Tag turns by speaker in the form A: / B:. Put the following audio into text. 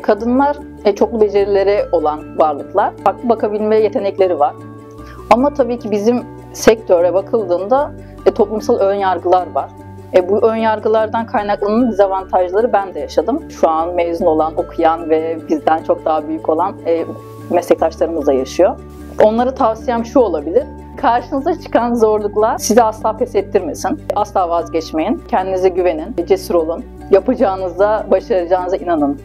A: Kadınlar çoklu becerileri olan varlıklar, farklı bakabilme yetenekleri var. Ama tabii ki bizim sektöre bakıldığında toplumsal önyargılar var. Bu önyargılardan kaynaklanan dezavantajları ben de yaşadım. Şu an mezun olan, okuyan ve bizden çok daha büyük olan meslektaşlarımız da yaşıyor. Onlara tavsiyem şu olabilir: karşınıza çıkan zorluklar sizi asla pes ettirmesin. Asla vazgeçmeyin. Kendinize güvenin, cesur olun. Yapacağınıza, başaracağınıza inanın.